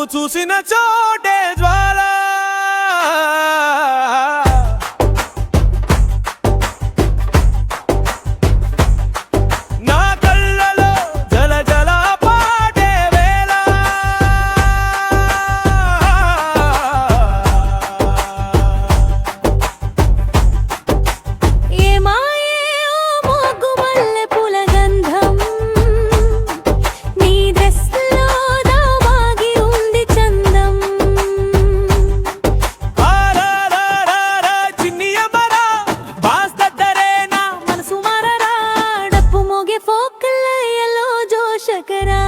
నువ్వు చూసిన చోటే జ్వాల నా కళ్ళలో జల జల పాటే వేళ ఏ మాయే ఓ మోగు మల్లె పూల గంధం నీ డ్రెస్లో దాగి ఉంది చందం చిన్ని అమరా బాస్తద్దరేనా మనసు మారరా డప్పు మోగే ఫోకలయ్యలో జోషకరా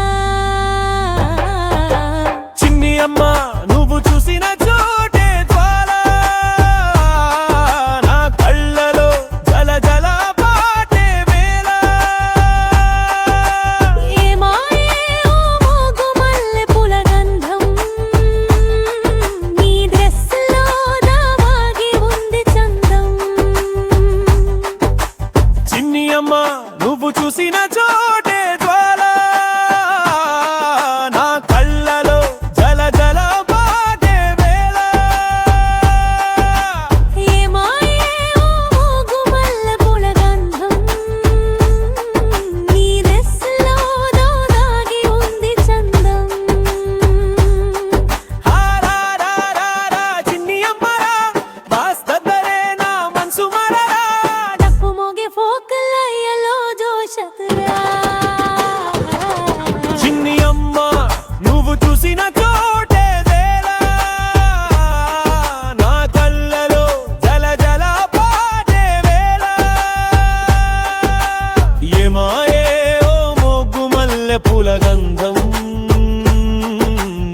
చిన్ని అమ్మ నువ్వు చూసిన చోటే జ్వాల నా కళ్ళలో జల జల పాటే వేళ ఏ మాయే ఓ మోగు మల్లె పూల గంధం నీ డ్రెస్లో దాగి ఉంది చందం చిన్ని అమ్మ నువ్వు చూసిన చోటే జ్వాల నా కళ్ళలో జల జల పాటే వేళ ఏ మాయే ఓ మోగు మల్లె పూల గంధం నీ డ్రెస్లో దాగి ఉంది చందం చిన్ని అమ్మరా బాస్తద్దరేనా మనసు మరరా డప్పు మోగే ఫోకలయ్యలో జోషకరా చిన్ని అమ్మ నువ్వు చూసిన చోటే వేళ నా కళ్ళలో జల జల పాటే వేళ ఏమాయే ఓ మొగ్గు మల్లె పూల గంధం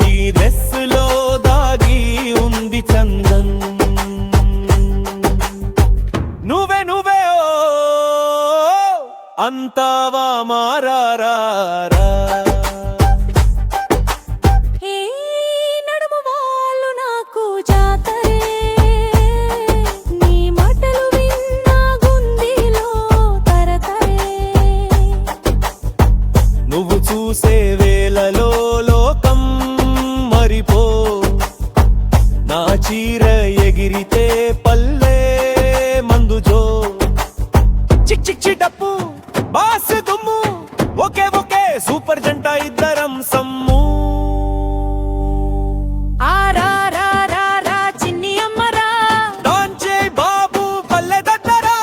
నీ డ్రెస్సులో దాగి ఉంది చందం నువ్వే నువ్వే ఓ అంతావా మారారా ఏ నడుము వాళ్ళు నాకు జాతరే నీ మాటలు విన్నా గుండెలో తరతరే నువ్వు చూసే వేళలో లోకం మరిపో నా చీర ఎగిరితే పల్లె మందుజో చిక్ చిక్ చిటప్పు బాస్ దుమ్ము ఒకే ఒకే సూపర్ జంట ఇద్దరం సమ్ము ఆరా చిన్ని అమ్మరా డాన్చే బాబు పల్లె దద్దరా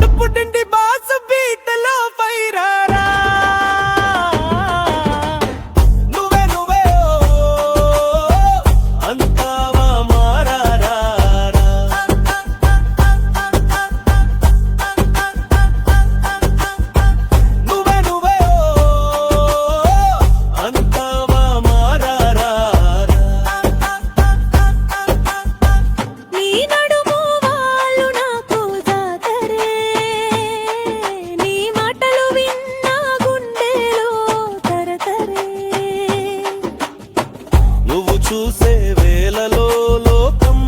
దుప్పుటింటి బాస్ బీట్లో ఫైరారా నువ్వే నువ్వే ఓ అంతావా మారారా నువ్వే నువ్వే ఓ అంతావా మారారా నీ నడుము వాళ్ళు నాకు జాతరే నీ మాటలు విన్నా గుండెలో తరతరే నువ్వు చూసే వేళలో లోకం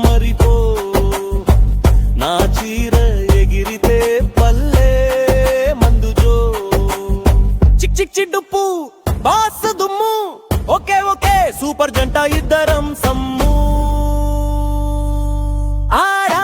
మరిపో నా చీర ఎగిరితే పల్లె మందుజో చిక్ చిక్ చిడ్డుప్పు బాస్ దుమ్ము ఒకే ఒకే సూపర్ జంట ఇద్దరం సమ్ము ఆరా